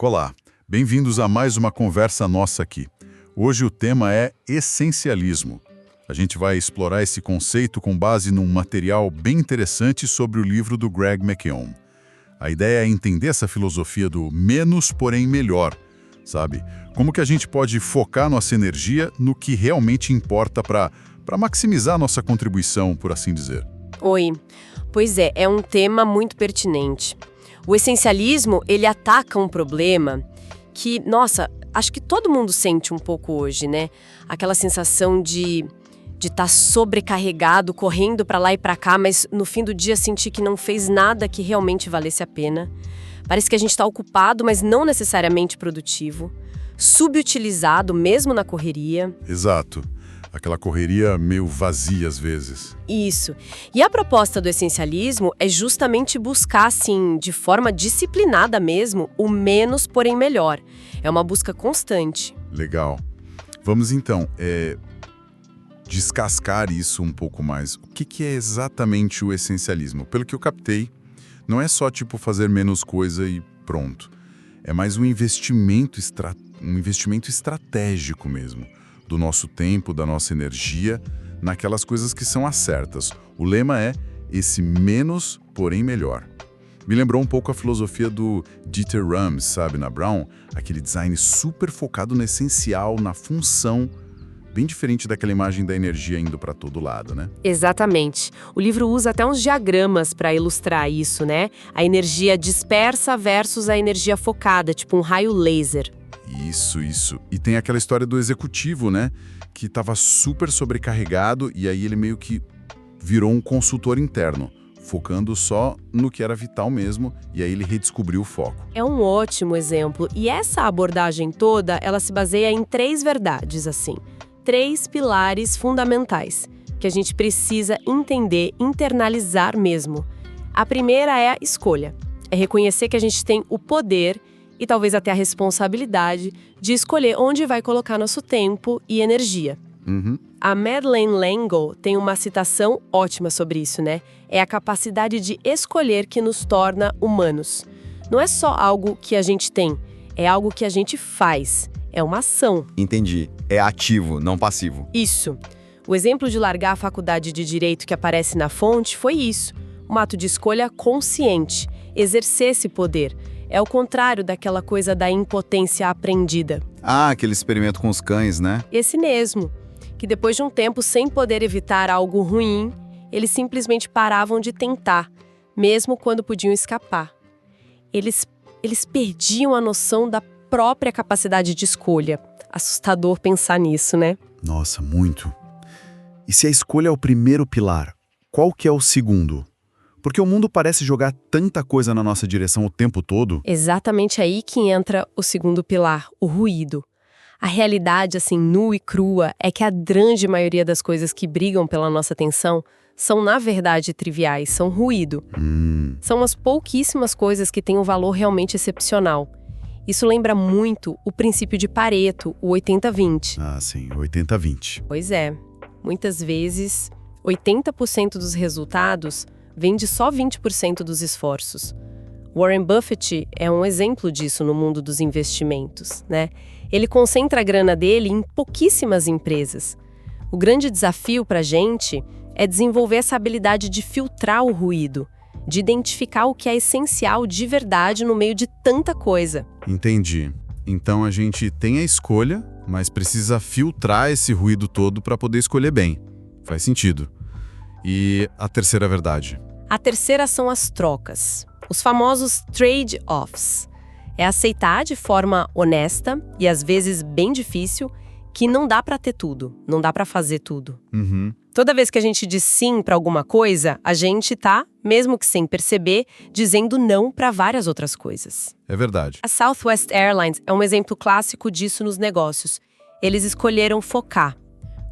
Olá, bem-vindos a mais uma conversa nossa aqui. Hoje o tema é essencialismo. A gente vai explorar esse conceito com base num material bem interessante sobre o livro do Greg McKeown. A ideia é entender essa filosofia do menos, porém melhor, sabe? Como que a gente pode focar nossa energia no que realmente importa para maximizar nossa contribuição, por assim dizer. Oi. Pois é um tema muito pertinente. O essencialismo, ele ataca um problema que, nossa, acho que todo mundo sente um pouco hoje, né? Aquela sensação de estar sobrecarregado, correndo para lá e para cá, mas no fim do dia sentir que não fez nada que realmente valesse a pena. Parece que a gente está ocupado, mas não necessariamente produtivo. Subutilizado, mesmo na correria. Exato. Aquela correria meio vazia às vezes. Isso. E a proposta do essencialismo é justamente buscar, assim, de forma disciplinada mesmo, o menos, porém melhor. É uma busca constante. Legal. Vamos então descascar isso um pouco mais. O que é exatamente o essencialismo? Pelo que eu captei, não é só tipo fazer menos coisa e pronto. É mais um investimento estratégico mesmo. Do nosso tempo, da nossa energia, naquelas coisas que são as certas. O lema é esse menos, porém melhor. Me lembrou um pouco a filosofia do Dieter Rams, sabe, na Brown? Aquele design super focado no essencial, na função, bem diferente daquela imagem da energia indo para todo lado, né? Exatamente. O livro usa até uns diagramas para ilustrar isso, né? A energia dispersa versus a energia focada, tipo um raio laser. Isso. E tem aquela história do executivo, né? Que estava super sobrecarregado e aí ele meio que virou um consultor interno, focando só no que era vital mesmo, e aí ele redescobriu o foco. É um ótimo exemplo. E essa abordagem toda, ela se baseia em 3 verdades, assim. 3 pilares fundamentais, que a gente precisa entender, internalizar mesmo. A primeira é a escolha. É reconhecer que a gente tem o poder e talvez até a responsabilidade de escolher onde vai colocar nosso tempo e energia. A Madeleine L'Engle tem uma citação ótima sobre isso, né? É a capacidade de escolher que nos torna humanos. Não é só algo que a gente tem, é algo que a gente faz. É uma ação. Entendi. É ativo, não passivo. Isso. O exemplo de largar a faculdade de Direito que aparece na fonte foi isso. Um ato de escolha consciente, exercer esse poder. É o contrário daquela coisa da impotência aprendida. Ah, aquele experimento com os cães, né? Esse mesmo, que depois de um tempo sem poder evitar algo ruim, eles simplesmente paravam de tentar, mesmo quando podiam escapar. Eles perdiam a noção da própria capacidade de escolha. Assustador pensar nisso, né? Nossa, muito. E se a escolha é o primeiro pilar, qual que é o segundo? Porque o mundo parece jogar tanta coisa na nossa direção o tempo todo. Exatamente aí que entra o segundo pilar, o ruído. A realidade, assim, nua e crua, é que a grande maioria das coisas que brigam pela nossa atenção são, na verdade, triviais, são ruído. São as pouquíssimas coisas que têm um valor realmente excepcional. Isso lembra muito o princípio de Pareto, o 80-20. Ah, sim, 80-20. Pois é. Muitas vezes, 80% dos resultados vem de só 20% dos esforços. Warren Buffett é um exemplo disso no mundo dos investimentos, né? Ele concentra a grana dele em pouquíssimas empresas. O grande desafio para a gente é desenvolver essa habilidade de filtrar o ruído, de identificar o que é essencial de verdade no meio de tanta coisa. Entendi. Então a gente tem a escolha, mas precisa filtrar esse ruído todo para poder escolher bem. Faz sentido. E a terceira verdade? A terceira são as trocas, os famosos trade-offs. É aceitar de forma honesta e às vezes bem difícil que não dá para ter tudo, não dá para fazer tudo. Toda vez que a gente diz sim para alguma coisa, a gente tá, mesmo que sem perceber, dizendo não para várias outras coisas. É verdade. A Southwest Airlines é um exemplo clássico disso nos negócios. Eles escolheram focar.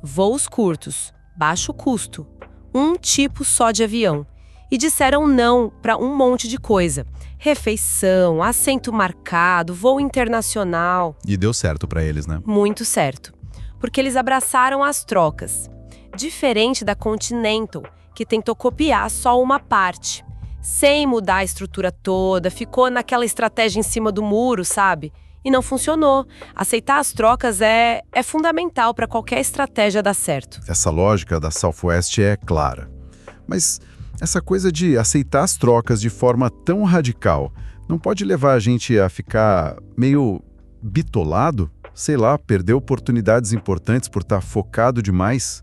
Voos curtos, baixo custo, um tipo só de avião. E disseram não para um monte de coisa. Refeição, assento marcado, voo internacional. E deu certo para eles, né? Muito certo. Porque eles abraçaram as trocas. Diferente da Continental, que tentou copiar só uma parte. sem mudar a estrutura toda, ficou naquela estratégia em cima do muro, sabe? E não funcionou. Aceitar as trocas é fundamental para qualquer estratégia dar certo. Essa lógica da Southwest é clara. Mas essa coisa de aceitar as trocas de forma tão radical não pode levar a gente a ficar meio bitolado? Sei lá, perder oportunidades importantes por estar focado demais?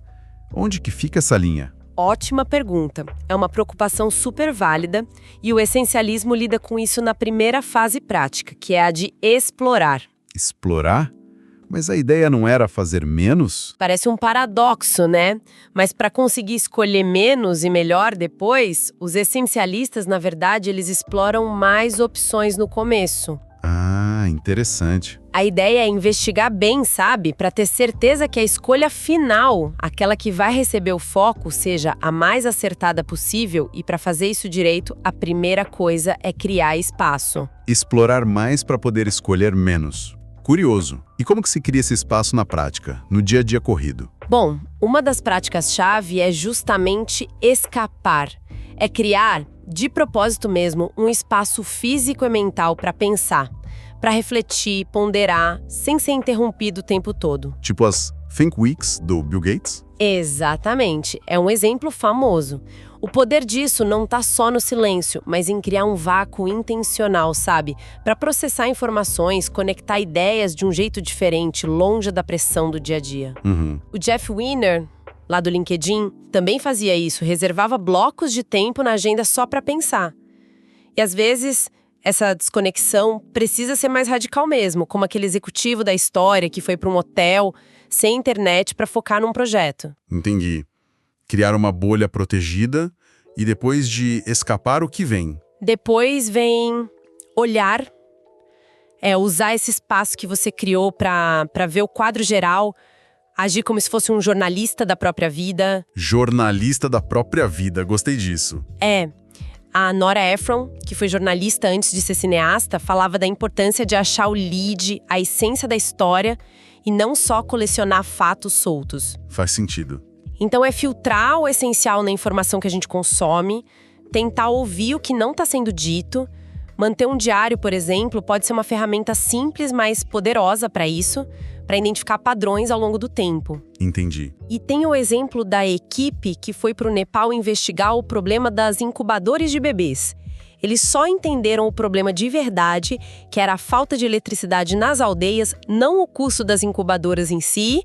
Onde que fica essa linha? Ótima pergunta. É uma preocupação super válida e o essencialismo lida com isso na primeira fase prática, que é a de explorar. Explorar? Mas a ideia não era fazer menos? Parece um paradoxo, né? Mas para conseguir escolher menos e melhor depois, os essencialistas, na verdade, eles exploram mais opções no começo. Ah, interessante. A ideia é investigar bem, sabe? Para ter certeza que a escolha final, aquela que vai receber o foco, seja a mais acertada possível, e para fazer isso direito, a primeira coisa é criar espaço. Explorar mais para poder escolher menos. Curioso. E como que se cria esse espaço na prática, no dia a dia corrido? Bom, uma das práticas-chave é justamente escapar. É criar, de propósito mesmo, um espaço físico e mental para pensar, para refletir, ponderar, sem ser interrompido o tempo todo. Tipo as Think Weeks do Bill Gates? Exatamente. É um exemplo famoso. O poder disso não está só no silêncio, mas em criar um vácuo intencional, sabe? Para processar informações, conectar ideias de um jeito diferente, longe da pressão do dia a dia. O Jeff Weiner, lá do LinkedIn, também fazia isso, reservava blocos de tempo na agenda só para pensar. E às vezes, essa desconexão precisa ser mais radical mesmo, como aquele executivo da história que foi para um hotel sem internet para focar num projeto. Entendi. Criar uma bolha protegida e depois de escapar o que vem. Depois vem olhar, usar esse espaço que você criou para ver o quadro geral, agir como se fosse um jornalista da própria vida. Jornalista da própria vida, gostei disso. A Nora Ephron, que foi jornalista antes de ser cineasta, falava da importância de achar o lead, a essência da história, e não só colecionar fatos soltos. Faz sentido. Então é filtrar o essencial na informação que a gente consome, tentar ouvir o que não está sendo dito. Manter um diário, por exemplo, pode ser uma ferramenta simples, mas poderosa para isso, para identificar padrões ao longo do tempo. Entendi. E tem o exemplo da equipe que foi para o Nepal investigar o problema das incubadoras de bebês. Eles só entenderam o problema de verdade, que era a falta de eletricidade nas aldeias, não o custo das incubadoras em si,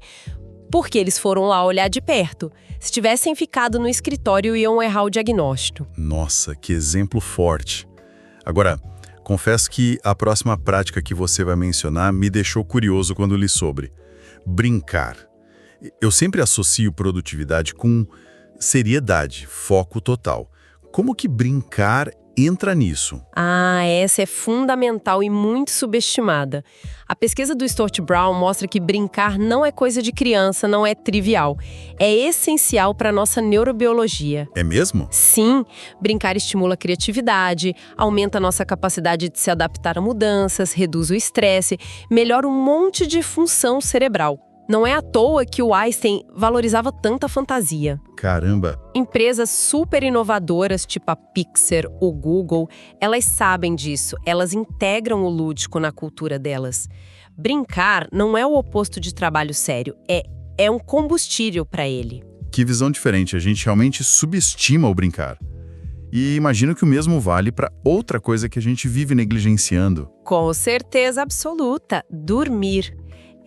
porque eles foram lá olhar de perto. Se tivessem ficado no escritório, iam errar o diagnóstico. Nossa, que exemplo forte. Agora, confesso que a próxima prática que você vai mencionar me deixou curioso quando li sobre. Brincar. Eu sempre associo produtividade com seriedade, foco total. Como que brincar entra nisso? Essa é fundamental e muito subestimada. A pesquisa do Stuart Brown mostra que brincar não é coisa de criança, não é trivial. É essencial para a nossa neurobiologia. É mesmo? Sim, brincar estimula a criatividade, aumenta a nossa capacidade de se adaptar a mudanças, reduz o estresse, melhora um monte de função cerebral. Não é à toa que o Einstein valorizava tanta fantasia. Caramba! Empresas super inovadoras, tipo a Pixar, o Google, elas sabem disso, elas integram o lúdico na cultura delas. Brincar não é o oposto de trabalho sério, é um combustível para ele. Que visão diferente, a gente realmente subestima o brincar. E imagino que o mesmo vale para outra coisa que a gente vive negligenciando. Com certeza absoluta, dormir.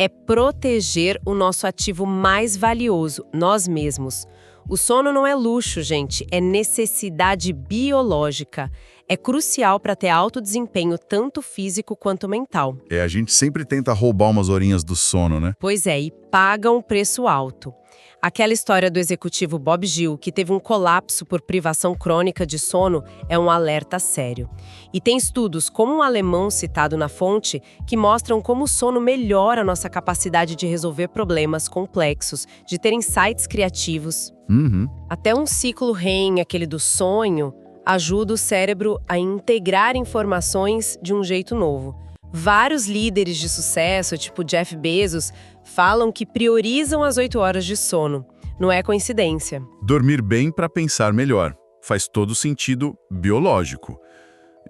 É proteger o nosso ativo mais valioso, nós mesmos. O sono não é luxo, gente, é necessidade biológica. É crucial para ter alto desempenho, tanto físico quanto mental. A gente sempre tenta roubar umas horinhas do sono, né? Pois é, e paga um preço alto. Aquela história do executivo Bob Gill, que teve um colapso por privação crônica de sono, é um alerta sério. E tem estudos, como um alemão citado na fonte, que mostram como o sono melhora a nossa capacidade de resolver problemas complexos, de ter insights criativos. Até um ciclo REM, aquele do sonho, ajuda o cérebro a integrar informações de um jeito novo. Vários líderes de sucesso, tipo Jeff Bezos, falam que priorizam as 8 horas de sono. Não é coincidência. Dormir bem para pensar melhor. faz todo sentido biológico.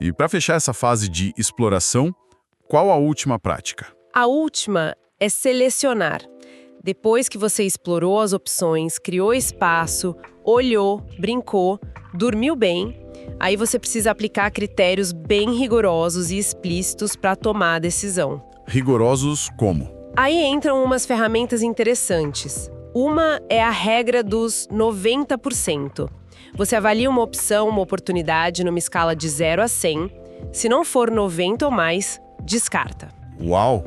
E para fechar essa fase de exploração, qual a última prática? A última é selecionar. Depois que você explorou as opções, criou espaço, olhou, brincou, dormiu bem, aí você precisa aplicar critérios bem rigorosos e explícitos para tomar a decisão. Rigorosos como? Aí entram umas ferramentas interessantes. Uma é a regra dos 90%. Você avalia uma opção, uma oportunidade numa escala de 0 a 100. Se não for 90 ou mais, descarta. Uau!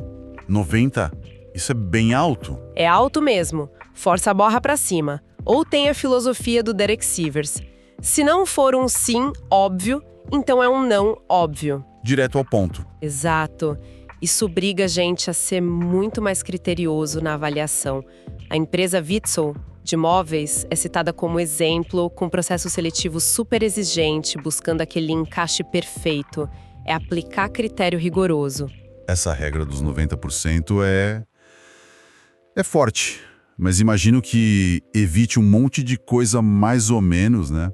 90? Isso é bem alto. É alto mesmo. Força a borra pra cima. Ou tem a filosofia do Derek Sivers. Se não for um sim óbvio, então é um não óbvio. Direto ao ponto. Exato. Isso obriga a gente a ser muito mais criterioso na avaliação. A empresa Vitzel, de móveis, é citada como exemplo, com processo seletivo super exigente, buscando aquele encaixe perfeito. É aplicar critério rigoroso. Essa regra dos 90% é forte, mas imagino que evite um monte de coisa mais ou menos, né?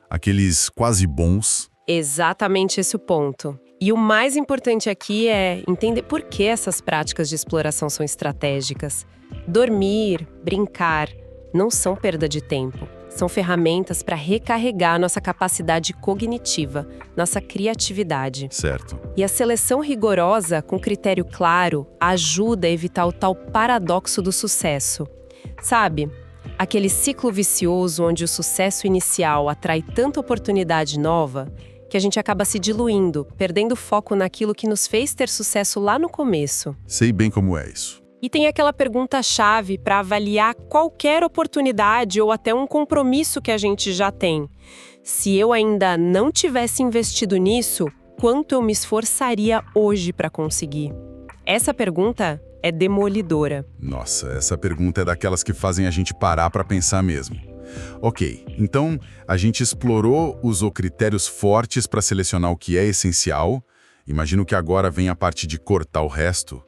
Aqueles quase bons. Exatamente esse o ponto. E o mais importante aqui é entender por que essas práticas de exploração são estratégicas. Dormir, brincar, não são perda de tempo. São ferramentas para recarregar nossa capacidade cognitiva, nossa criatividade. Certo. E a seleção rigorosa, com critério claro, ajuda a evitar o tal paradoxo do sucesso. Sabe, aquele ciclo vicioso onde o sucesso inicial atrai tanta oportunidade nova que a gente acaba se diluindo, perdendo foco naquilo que nos fez ter sucesso lá no começo. Sei bem como é isso. E tem aquela pergunta-chave para avaliar qualquer oportunidade ou até um compromisso que a gente já tem. Se eu ainda não tivesse investido nisso, quanto eu me esforçaria hoje para conseguir? Essa pergunta é demolidora. Nossa, essa pergunta é daquelas que fazem a gente parar para pensar mesmo. Ok, então a gente explorou, usou critérios fortes para selecionar o que é essencial. Imagino que agora vem a parte de cortar o resto.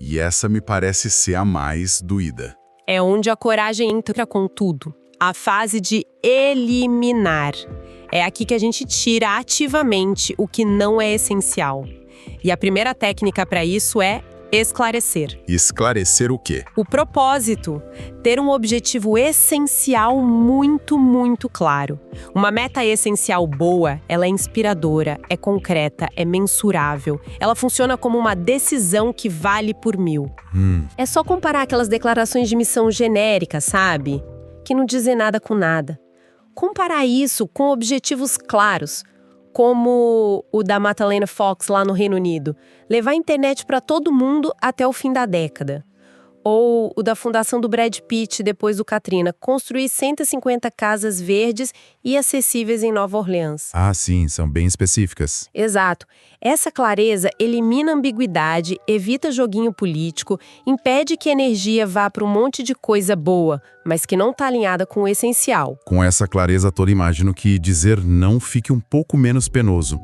E essa me parece ser a mais doída. É onde a coragem entra com tudo. A fase de eliminar. É aqui que a gente tira ativamente o que não é essencial. E a primeira técnica para isso é esclarecer. Esclarecer o quê? O propósito. Ter um objetivo essencial muito, muito claro. Uma meta essencial boa, ela é inspiradora, é concreta, é mensurável. Ela funciona como uma decisão que vale por 1000. É só comparar aquelas declarações de missão genéricas, sabe? Que não dizem nada com nada. Comparar isso com objetivos claros, como o da Madeleine Fox lá no Reino Unido, levar a internet para todo mundo até o fim da década. Ou o da fundação do Brad Pitt depois do Katrina, construir 150 casas verdes e acessíveis em Nova Orleans. Ah, sim, são bem específicas. Exato. Essa clareza elimina a ambiguidade, evita joguinho político, impede que a energia vá para um monte de coisa boa, mas que não está alinhada com o essencial. Com essa clareza toda, imagino que dizer não fique um pouco menos penoso.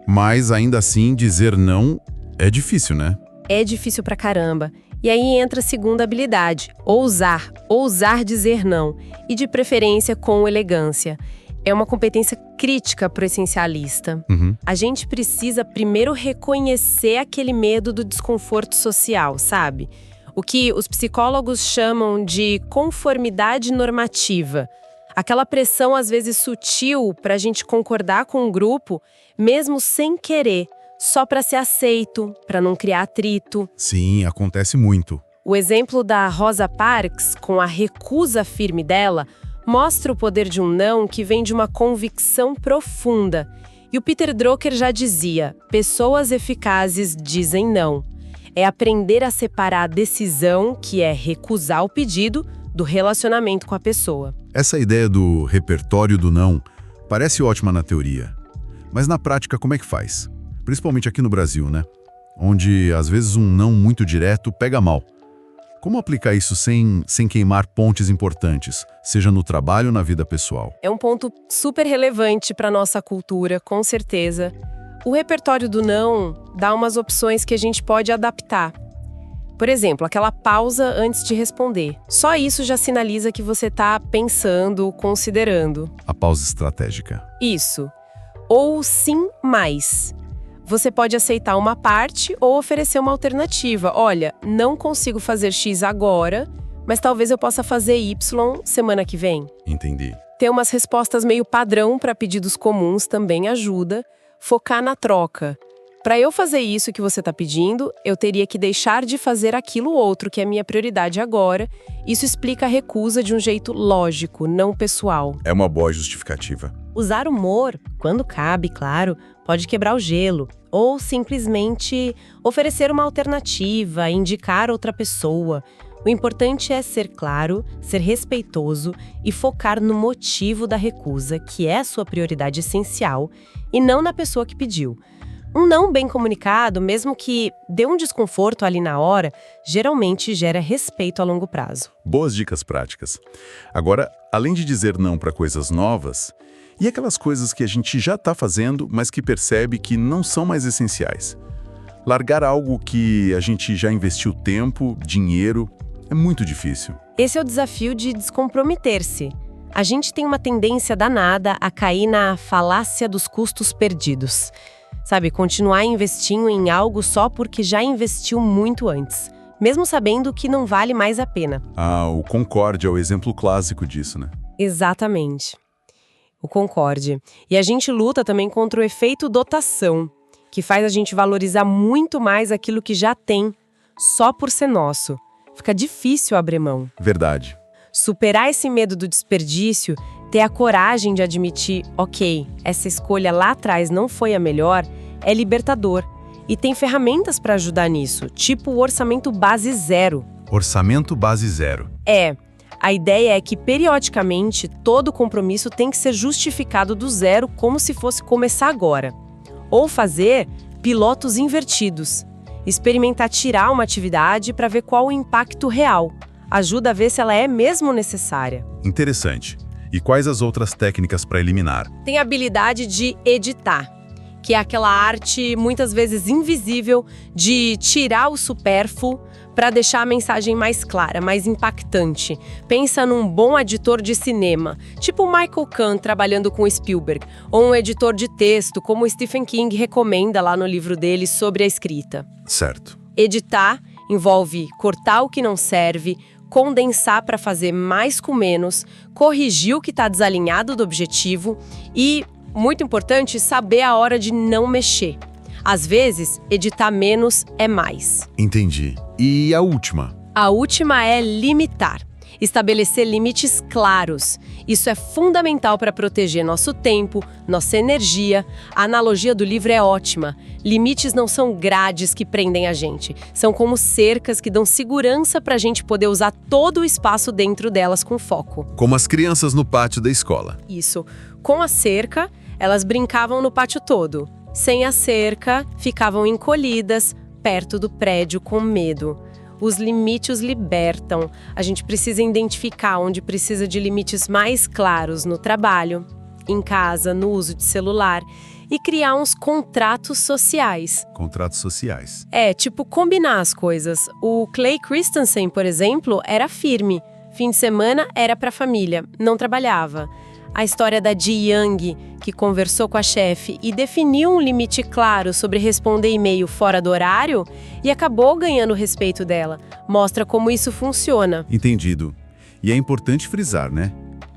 Mas, ainda assim, dizer não é difícil, né? É difícil pra caramba. E aí entra a segunda habilidade, ousar dizer não, e de preferência com elegância. É uma competência crítica pro essencialista. A gente precisa primeiro reconhecer aquele medo do desconforto social, sabe? O que os psicólogos chamam de conformidade normativa. Aquela pressão, às vezes sutil, pra gente concordar com um grupo, mesmo sem querer, só para ser aceito, para não criar atrito. Sim, acontece muito. O exemplo da Rosa Parks, com a recusa firme dela, mostra o poder de um não que vem de uma convicção profunda. E o Peter Drucker já dizia, pessoas eficazes dizem não. É aprender a separar a decisão, que é recusar o pedido, do relacionamento com a pessoa. Essa ideia do repertório do não parece ótima na teoria. Mas na prática, como é que faz? Principalmente aqui no Brasil, né? Onde, às vezes, um não muito direto pega mal. Como aplicar isso sem queimar pontes importantes, seja no trabalho ou na vida pessoal? É um ponto super relevante para nossa cultura, com certeza. O repertório do não dá umas opções que a gente pode adaptar. Por exemplo, aquela pausa antes de responder. Só isso já sinaliza que você está pensando, considerando. A pausa estratégica. Isso. Ou sim, mais. Você pode aceitar uma parte ou oferecer uma alternativa. Olha, não consigo fazer X agora, mas talvez eu possa fazer Y semana que vem. Entendi. Ter umas respostas meio padrão para pedidos comuns também ajuda. Focar na troca. Para eu fazer isso que você está pedindo, eu teria que deixar de fazer aquilo outro que é minha prioridade agora. Isso explica a recusa de um jeito lógico, não pessoal. É uma boa justificativa. Usar humor, quando cabe, claro, pode quebrar o gelo. Ou simplesmente oferecer uma alternativa, indicar outra pessoa. O importante é ser claro, ser respeitoso e focar no motivo da recusa, que é a sua prioridade essencial, e não na pessoa que pediu. Um não bem comunicado, mesmo que dê um desconforto ali na hora, geralmente gera respeito a longo prazo. Boas dicas práticas. Agora, além de dizer não para coisas novas, e aquelas coisas que a gente já está fazendo, mas que percebe que não são mais essenciais? Largar algo que a gente já investiu tempo, dinheiro, é muito difícil. Esse é o desafio de descomprometer-se. A gente tem uma tendência danada a cair na falácia dos custos perdidos. Sabe, continuar investindo em algo só porque já investiu muito antes, mesmo sabendo que não vale mais a pena. Ah, o Concorde é o exemplo clássico disso, né? Exatamente. O Concorde. E a gente luta também contra o efeito dotação, que faz a gente valorizar muito mais aquilo que já tem, só por ser nosso. Fica difícil abrir mão. Verdade. Superar esse medo do desperdício, ter a coragem de admitir, ok, essa escolha lá atrás não foi a melhor, é libertador. E tem ferramentas para ajudar nisso, tipo o orçamento base zero. Orçamento base zero. A ideia é que, periodicamente, todo compromisso tem que ser justificado do zero como se fosse começar agora. Ou fazer pilotos invertidos. Experimentar tirar uma atividade para ver qual o impacto real. Ajuda a ver se ela é mesmo necessária. Interessante. E quais as outras técnicas para eliminar? Tem a habilidade de editar, que é aquela arte, muitas vezes invisível, de tirar o supérfluo para deixar a mensagem mais clara, mais impactante. Pensa num bom editor de cinema, tipo o Michael Kahn trabalhando com Spielberg, ou um editor de texto, como o Stephen King recomenda lá no livro dele sobre a escrita. Certo. Editar envolve cortar o que não serve, condensar para fazer mais com menos, corrigir o que está desalinhado do objetivo e, muito importante, saber a hora de não mexer. Às vezes, editar menos é mais. Entendi. E a última? A última é limitar. Estabelecer limites claros. Isso é fundamental para proteger nosso tempo, nossa energia. A analogia do livro é ótima. Limites não são grades que prendem a gente. São como cercas que dão segurança para a gente poder usar todo o espaço dentro delas com foco. Como as crianças no pátio da escola. Isso. Com a cerca, elas brincavam no pátio todo. Sem a cerca, ficavam encolhidas, perto do prédio com medo. Os limites os libertam. A gente precisa identificar onde precisa de limites mais claros no trabalho, em casa, no uso de celular e criar uns contratos sociais. Contratos sociais. Tipo combinar as coisas. O Clay Christensen, por exemplo, era firme. Fim de semana era para a família, não trabalhava. A história da Ji Young, que conversou com a chefe e definiu um limite claro sobre responder e-mail fora do horário e acabou ganhando o respeito dela. Mostra como isso funciona. Entendido. E é importante frisar, né?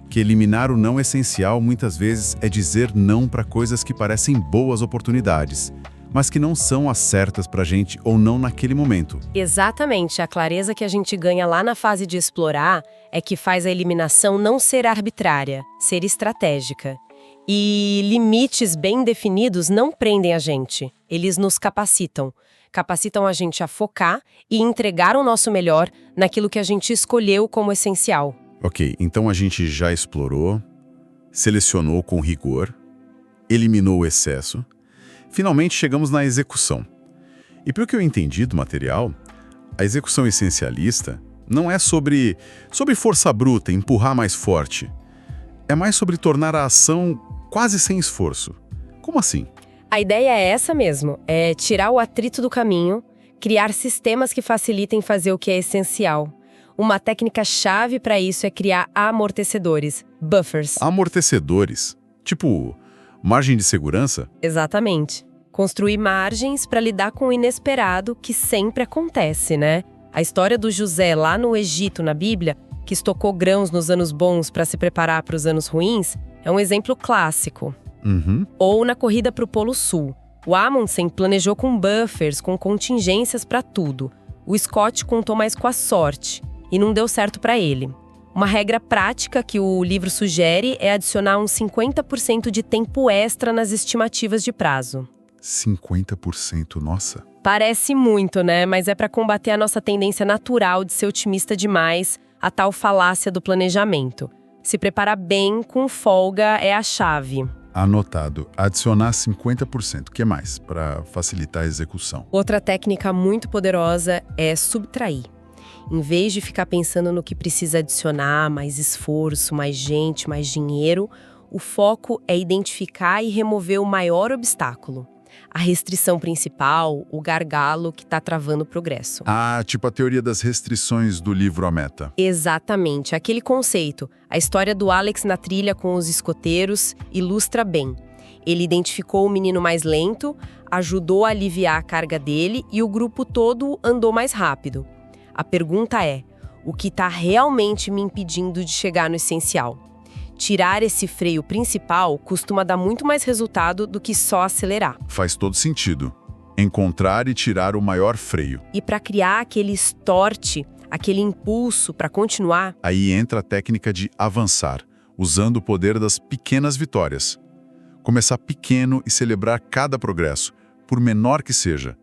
Que eliminar o não essencial muitas vezes é dizer não para coisas que parecem boas oportunidades, mas que não são as certas pra gente ou não naquele momento. Exatamente. A clareza que a gente ganha lá na fase de explorar é que faz a eliminação não ser arbitrária, ser estratégica. E limites bem definidos não prendem a gente, eles nos capacitam. Capacitam a gente a focar e entregar o nosso melhor naquilo que a gente escolheu como essencial. Ok, então a gente já explorou, selecionou com rigor, eliminou o excesso. Finalmente chegamos na execução. E pelo que eu entendi do material, a execução essencialista não é sobre força bruta, empurrar mais forte. É mais sobre tornar a ação quase sem esforço. Como assim? A ideia é essa mesmo, é tirar o atrito do caminho, Criar sistemas que facilitem fazer o que é essencial. Uma técnica-chave para isso é criar amortecedores, buffers. Amortecedores, tipo margem de segurança? Exatamente. Construir margens para lidar com o inesperado que sempre acontece, né? A história do José lá no Egito, na Bíblia, que estocou grãos nos anos bons para se preparar para os anos ruins, é um exemplo clássico. Ou na corrida para o Polo Sul. O Amundsen planejou com buffers, com contingências para tudo. O Scott contou mais com a sorte. E não deu certo para ele. Uma regra prática que o livro sugere é adicionar uns 50% de tempo extra nas estimativas de prazo. 50%, nossa. Parece muito, né? Mas é para combater a nossa tendência natural de ser otimista demais, a tal falácia do planejamento. Se preparar bem, com folga, é a chave. Anotado. Adicionar 50%. O que mais? Para facilitar a execução. Outra técnica muito poderosa é subtrair. Em vez de ficar pensando no que precisa adicionar, mais esforço, mais gente, mais dinheiro, o foco é identificar e remover o maior obstáculo. A restrição principal, o gargalo que está travando o progresso. Ah, tipo a teoria das restrições do livro A Meta. Exatamente, aquele conceito. A história do Alex na trilha com os escoteiros ilustra bem. Ele identificou o menino mais lento, ajudou a aliviar a carga dele e o grupo todo andou mais rápido. A pergunta é, o que está realmente me impedindo de chegar no essencial? Tirar esse freio principal costuma dar muito mais resultado do que só acelerar. Faz todo sentido. Encontrar e tirar o maior freio. E para criar aquele start, aquele impulso para continuar... Aí entra a técnica de avançar, usando o poder das pequenas vitórias. Começar pequeno e celebrar cada progresso, por menor que seja.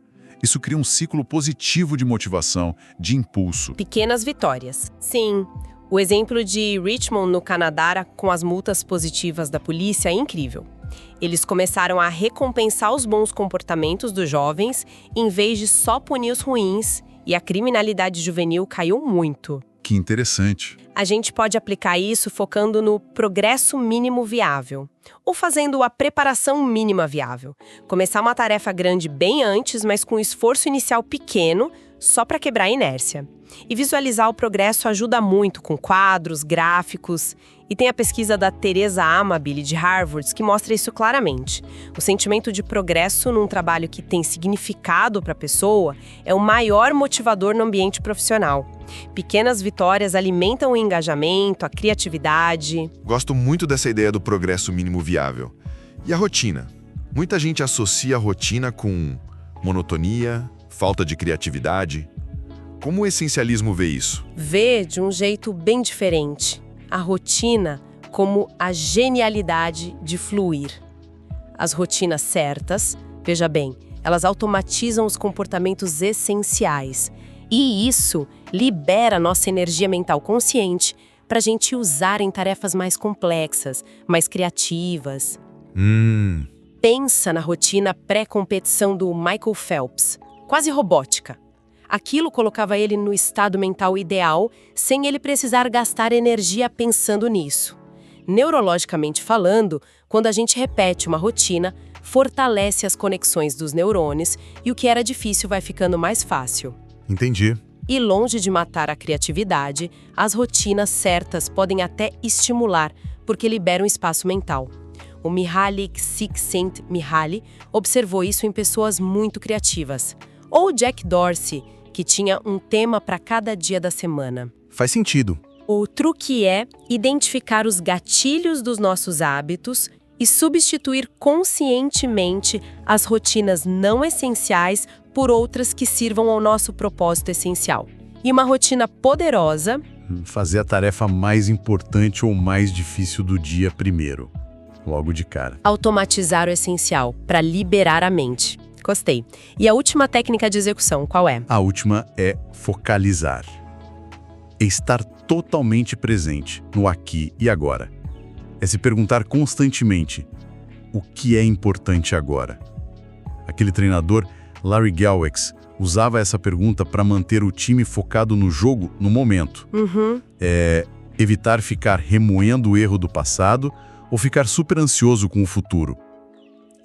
Isso cria um ciclo positivo de motivação, de impulso. Pequenas vitórias. Sim, o exemplo de Richmond, no Canadá, com as multas positivas da polícia é incrível. Eles começaram a recompensar os bons comportamentos dos jovens, em vez de só punir os ruins, e a criminalidade juvenil caiu muito. Que interessante. A gente pode aplicar isso focando no progresso mínimo viável, ou fazendo a preparação mínima viável. Começar uma tarefa grande bem antes, mas com esforço inicial pequeno, só para quebrar a inércia. E visualizar o progresso ajuda muito com quadros, gráficos. E tem a pesquisa da Teresa Amabile, de Harvard, que mostra isso claramente. O sentimento de progresso num trabalho que tem significado para a pessoa é o maior motivador no ambiente profissional. Pequenas vitórias alimentam o engajamento, a criatividade. Gosto muito dessa ideia do progresso mínimo viável. E a rotina? Muita gente associa a rotina com monotonia, falta de criatividade. Como o essencialismo vê isso? Vê de um jeito bem diferente. A rotina como a genialidade de fluir. As rotinas certas, veja bem, elas automatizam os comportamentos essenciais. E isso libera nossa energia mental consciente para a gente usar em tarefas mais complexas, mais criativas. Pensa na rotina pré-competição do Michael Phelps, quase robótica. Aquilo colocava ele no estado mental ideal, sem ele precisar gastar energia pensando nisso. Neurologicamente falando, quando a gente repete uma rotina, fortalece as conexões dos neurônios e o que era difícil vai ficando mais fácil. Entendi. E longe de matar a criatividade, as rotinas certas podem até estimular, porque liberam espaço mental. O Mihaly Csikszentmihalyi observou isso em pessoas muito criativas. Ou Jack Dorsey, que tinha um tema para cada dia da semana. Faz sentido. O truque é identificar os gatilhos dos nossos hábitos e substituir conscientemente as rotinas não essenciais por outras que sirvam ao nosso propósito essencial. E uma rotina poderosa... Fazer a tarefa mais importante ou mais difícil do dia primeiro, logo de cara. Automatizar o essencial para liberar a mente. Gostei. E a última técnica de execução, qual é? A última é focalizar. É estar totalmente presente no aqui e agora. É se perguntar constantemente, o que é importante agora? Aquele treinador, Larry Galwex, usava essa pergunta para manter o time focado no jogo, no momento. Evitar ficar remoendo o erro do passado ou ficar super ansioso com o futuro.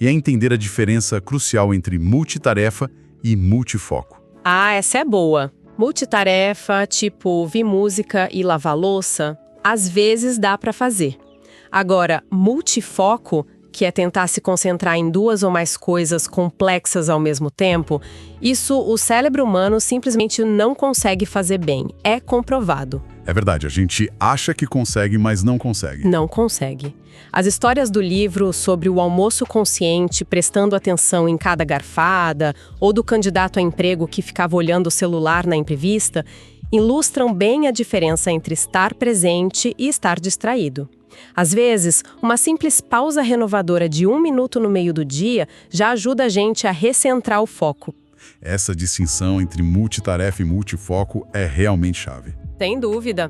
E é entender a diferença crucial entre multitarefa e multifoco. Ah, essa é boa. Multitarefa, tipo ouvir música e lavar louça, às vezes dá para fazer. Agora, multifoco, que é tentar se concentrar em 2 ou mais coisas complexas ao mesmo tempo, isso o cérebro humano simplesmente não consegue fazer bem. É comprovado. É verdade, a gente acha que consegue, mas não consegue. Não consegue. As histórias do livro sobre o almoço consciente, prestando atenção em cada garfada, ou do candidato a emprego que ficava olhando o celular na entrevista, ilustram bem a diferença entre estar presente e estar distraído. Às vezes, uma simples pausa renovadora de 1 minuto no meio do dia já ajuda a gente a recentrar o foco. Essa distinção entre multitarefa e multifoco é realmente chave. Sem dúvida.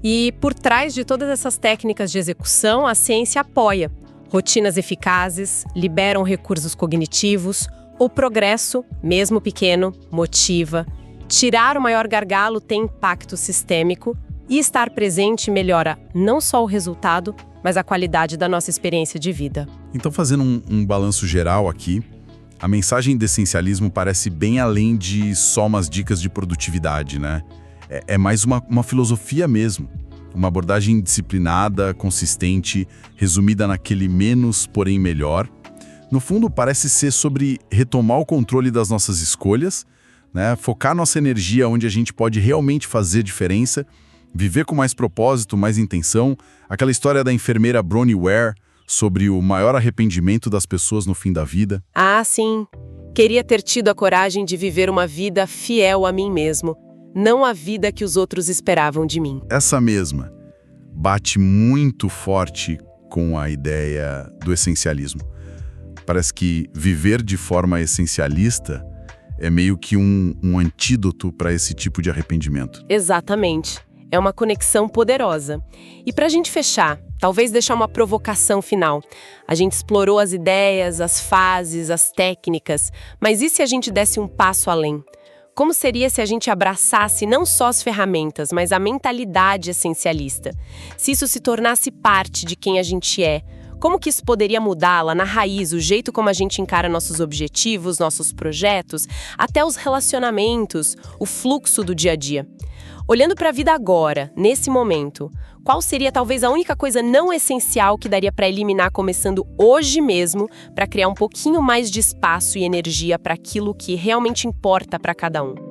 E por trás de todas essas técnicas de execução, a ciência apoia. Rotinas eficazes, liberam recursos cognitivos, o progresso, mesmo pequeno, motiva. Tirar o maior gargalo tem impacto sistêmico e estar presente melhora não só o resultado, mas a qualidade da nossa experiência de vida. Então, fazendo um balanço geral aqui, a mensagem do essencialismo parece bem além de só umas dicas de produtividade, né? É mais uma filosofia mesmo. Uma abordagem disciplinada, consistente, resumida naquele menos, porém melhor. No fundo, parece ser sobre retomar o controle das nossas escolhas, né? Focar nossa energia onde a gente pode realmente fazer diferença, viver com mais propósito, mais intenção. Aquela história da enfermeira Bronnie Ware sobre o maior arrependimento das pessoas no fim da vida. Ah, sim. Queria ter tido a coragem de viver uma vida fiel a mim mesmo, não a vida que os outros esperavam de mim. Essa mesma bate muito forte com a ideia do essencialismo. Parece que viver de forma essencialista é meio que um antídoto para esse tipo de arrependimento. Exatamente. É uma conexão poderosa. E para a gente fechar, talvez deixar uma provocação final. A gente explorou as ideias, as fases, as técnicas, mas e se a gente desse um passo além? Como seria se a gente abraçasse não só as ferramentas, mas a mentalidade essencialista? Se isso se tornasse parte de quem a gente é, como que isso poderia mudar lá na raiz, o jeito como a gente encara nossos objetivos, nossos projetos, até os relacionamentos, o fluxo do dia a dia? Olhando para a vida agora, nesse momento, qual seria talvez a única coisa não essencial que daria para eliminar começando hoje mesmo, para criar um pouquinho mais de espaço e energia para aquilo que realmente importa para cada um?